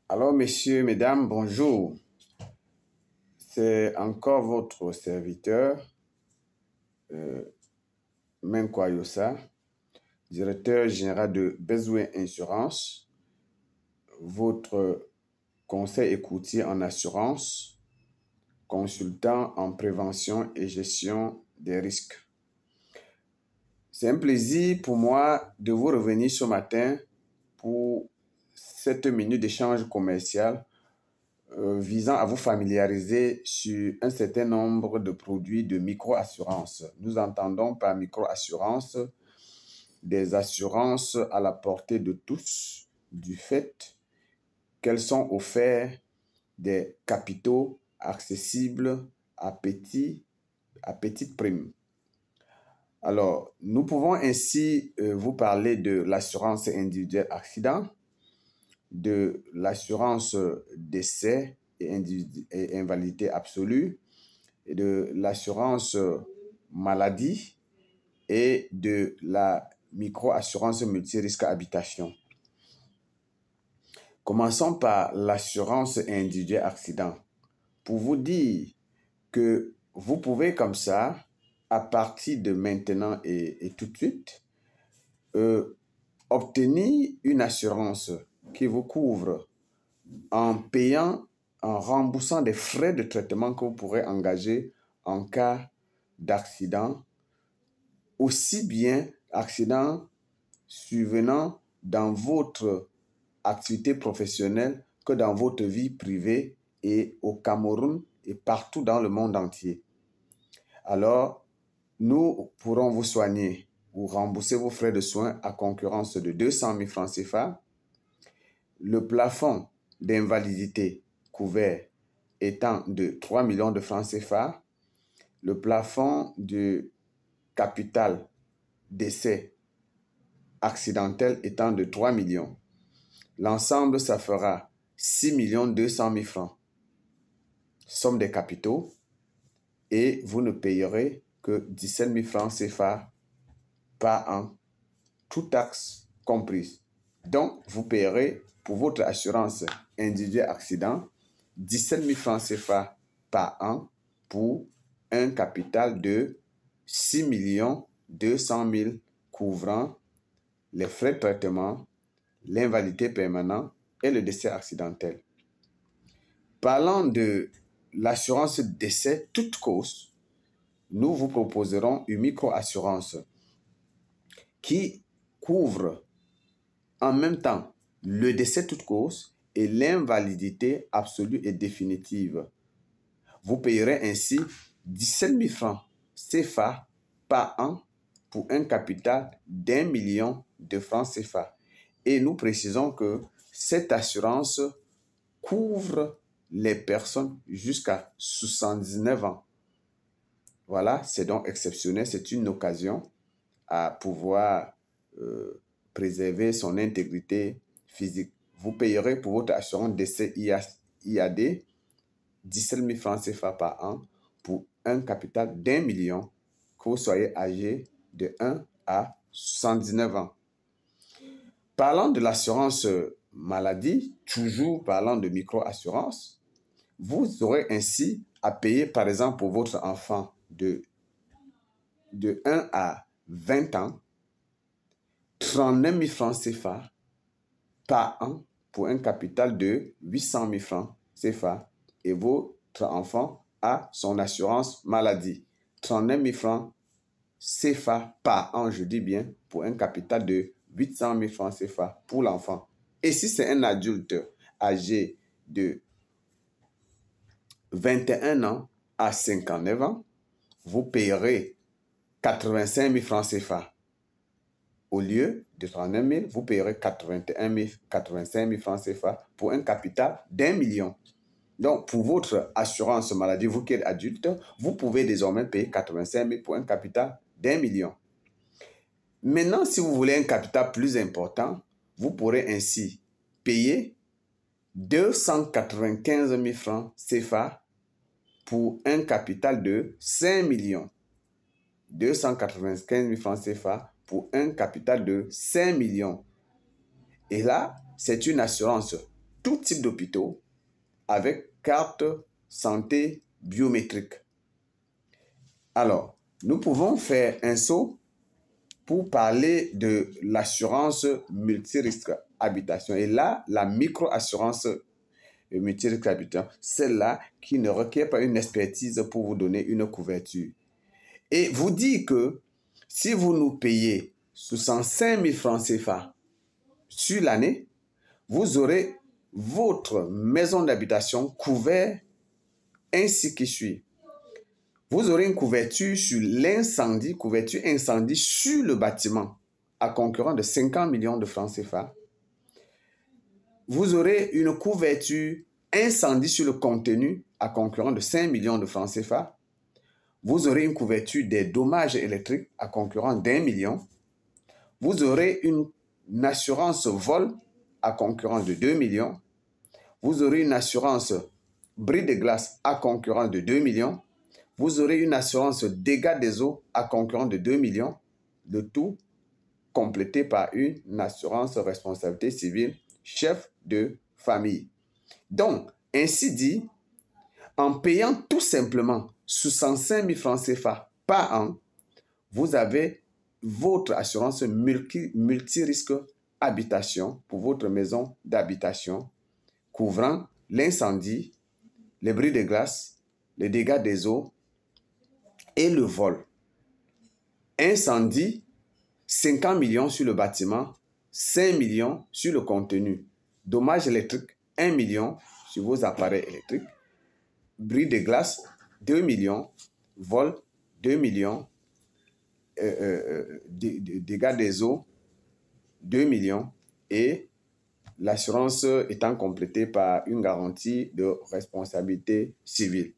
Alors, messieurs, mesdames, bonjour. C'est encore votre serviteur, Menkwa Yossa, directeur général de Besoin Insurance, votre conseil et courtier en assurance, consultant en prévention et gestion des risques. C'est un plaisir pour moi de vous revenir ce matin pour cette minute d'échange commercial visant à vous familiariser sur un certain nombre de produits de micro-assurance. Nous entendons par micro-assurance des assurances à la portée de tous du fait qu'elles sont offertes des capitaux accessibles à petite prime. Alors, nous pouvons ainsi vous parler de l'assurance individuelle accident, de l'assurance décès et invalidité absolue, et de l'assurance maladie et de la micro-assurance multirisque habitation. Commençons par l'assurance individuelle accident. Pour vous dire que vous pouvez comme ça, à partir de maintenant et tout de suite, obtenir une assurance qui vous couvre en remboursant des frais de traitement que vous pourrez engager en cas d'accident, aussi bien accident survenant dans votre activité professionnelle que dans votre vie privée et au Cameroun et partout dans le monde entier. Alors, nous pourrons vous soigner ou rembourser vos frais de soins à concurrence de 200 000 francs CFA. Le plafond d'invalidité couvert étant de 3 millions de francs CFA, le plafond de capital décès accidentel étant de 3 millions. L'ensemble, ça fera 6 200 000 francs. Somme des capitaux, et vous ne payerez que 17 000 francs CFA par an, toutes taxes comprises. Donc, vous payerez pour votre assurance individuelle accident 17 000 francs CFA par an pour un capital de 6 200 000 couvrant les frais de traitement, l'invalidité permanente et le décès accidentel. Parlant de l'assurance décès toute cause, nous vous proposerons une micro-assurance qui couvre en même temps le décès toute cause et l'invalidité absolue et définitive. Vous payerez ainsi 17 000 francs CFA par an pour un capital d'1 million de francs CFA. Et nous précisons que cette assurance couvre les personnes jusqu'à 79 ans. Voilà, c'est donc exceptionnel, c'est une occasion à pouvoir préserver son intégrité physique. Vous payerez pour votre assurance décès IAD 17 000 francs CFA par an pour un capital d'1 million, que vous soyez âgé de 1 à 79 ans. Parlant de l'assurance maladie, toujours parlant de micro-assurance, vous aurez ainsi à payer, par exemple, pour votre enfant de 1 à 20 ans, 39 000 francs CFA par an pour un capital de 800 000 francs CFA et votre enfant a son assurance maladie. 39 000 francs CFA par an, je dis bien, pour un capital de 800 000 francs CFA pour l'enfant. Et si c'est un adulte âgé de 21 ans à 59 ans, vous payerez 85 000 francs CFA. Au lieu de 39 000, vous payerez 85 000 francs CFA pour un capital d'1 million. Donc, pour votre assurance maladie, vous qui êtes adulte, vous pouvez désormais payer 85 000 pour un capital d'1 million. Maintenant, si vous voulez un capital plus important, vous pourrez ainsi payer 295 000 francs CFA pour un capital de 5 millions. 295 000 francs CFA pour un capital de 5 millions. Et là, c'est une assurance tout type d'hôpitaux avec carte santé biométrique. Alors, nous pouvons faire un saut pour parler de l'assurance multirisque habitation. Et là, la micro-assurance multirisque habitation, celle-là qui ne requiert pas une expertise pour vous donner une couverture. Et vous dit que si vous nous payez 65 000 francs CFA sur l'année, vous aurez votre maison d'habitation couverte ainsi que suit. Vous aurez une couverture sur l'incendie, couverture incendie sur le bâtiment à concurrent de 50 millions de francs CFA. Vous aurez une couverture incendie sur le contenu à concurrent de 5 millions de francs CFA. Vous aurez une couverture des dommages électriques à concurrent d'1 million. Vous aurez une assurance vol à concurrent de 2 millions. Vous aurez une assurance bris de glace à concurrent de 2 millions. Vous aurez une assurance dégâts des eaux à concurrent de 2 millions. Le tout complété par une assurance responsabilité civile chef de famille. Donc, ainsi dit, en payant tout simplement 65 000 francs CFA par an, vous avez votre assurance multirisque habitation pour votre maison d'habitation, couvrant l'incendie, les bris de glace, les dégâts des eaux et le vol. Incendie, 50 millions sur le bâtiment, 5 millions sur le contenu. Dommages électriques, 1 million sur vos appareils électriques. Bris de glace, 2 millions. Vol, 2 millions. Dégâts des eaux, 2 millions. Et l'assurance étant complétée par une garantie de responsabilité civile.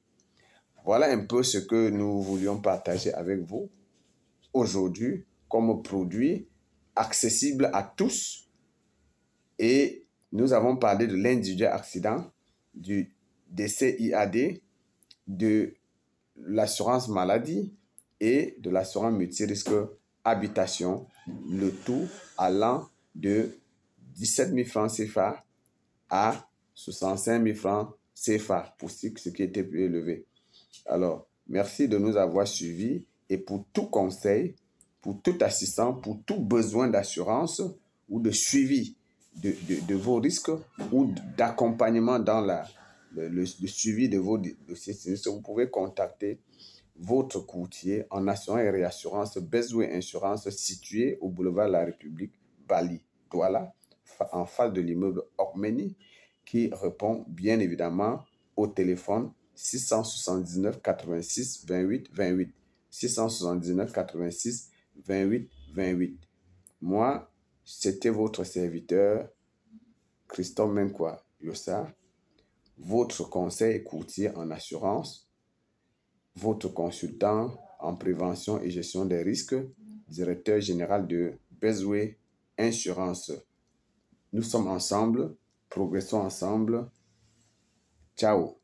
Voilà un peu ce que nous voulions partager avec vous aujourd'hui comme produit accessible à tous. Et nous avons parlé de l'individuel accident, du décès IAD, de l'assurance maladie et de l'assurance multirisque habitation, le tout allant de 17 000 francs CFA à 65 000 francs CFA pour ce qui était plus élevé. Alors, merci de nous avoir suivis et pour tout conseil, pour tout assistant, pour tout besoin d'assurance ou de suivi de vos risques ou d'accompagnement dans le suivi de vos dossiers sinistres, vous pouvez contacter votre courtier en assurance et réassurance Bezoué Insurance situé au boulevard La République, Bali, Douala, en face de l'immeuble Ormeni, qui répond bien évidemment au téléphone 679 86 28 28. 679 86 28 28. Moi, c'était votre serviteur, Christophe Menkwa Yossa, votre conseil courtier en assurance, votre consultant en prévention et gestion des risques, directeur général de Bezoué Insurance. Nous sommes ensemble, progressons ensemble. Ciao.